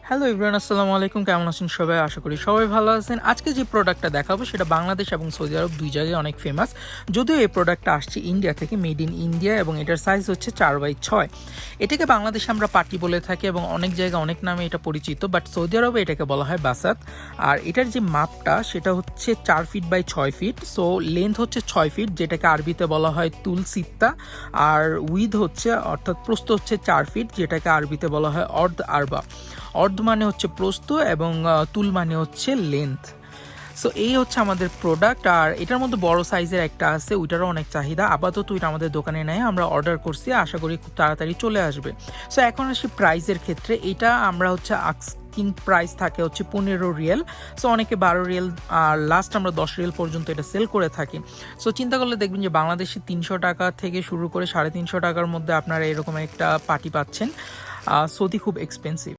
Hello everyone, আসসালামু আলাইকুম। কেমন আছেন সবাই? আশা করি সবাই ভালো আছেন। আজকে যে প্রোডাক্টটা দেখাবো সেটা বাংলাদেশ এবং সৌদি আরব দুই জায়গায় অনেক ফেমাস। যদিও এই প্রোডাক্টটা আসছে ইন্ডিয়া থেকে, মেড ইন ইন্ডিয়া, এবং এটার সাইজ হচ্ছে 4x6। এটাকে বাংলাদেশে আমরা পাটি বলে থাকি এবং অনেক জায়গায় অনেক নামে এটা পরিচিত, বাট সৌদি আরবে এটাকে বলা হয় বাসাত। আর এটার যে মাপটা সেটা হচ্ছে 4 feet by 6 feet. So length হচ্ছে 6 ফিট, যেটাকে আরবিতে বলা হয় তুল সিত্তা। আর উইথ হচ্ছে, অর্থাৎ প্রস্থ হচ্ছে 4 ফিট, যেটাকে আরবিতে বলা হয় অর্ধ আরবা। অর্ধ মানে হচ্ছে প্রস্থ এবং তুল মানে হচ্ছে লেন্থ। সো এই হচ্ছে আমাদের প্রোডাক্ট। আর এটার মধ্যে বড় সাইজের একটা আছে, ওইটারও অনেক চাহিদা। আপাতত এটা আমাদের দোকানে নেয়, আমরা অর্ডার করছি, আশা করি খুব তাড়াতাড়ি চলে আসবে। সো এখন আসি প্রাইসের ক্ষেত্রে। এটা আমরা হচ্ছে আস্কিং প্রাইস থাকে হচ্ছে 15 রিয়াল। সো অনেকে 12 রিয়াল আর লাস্ট আমরা 10 রিয়াল পর্যন্ত এটা সেল করে থাকি। সো চিন্তা করলে দেখবেন যে বাংলাদেশে 300 টাকা থেকে শুরু করে 350 টাকার মধ্যে আপনারা এরকম একটা পার্টি পাচ্ছেন। সৌদি খুব এক্সপেন্সিভ।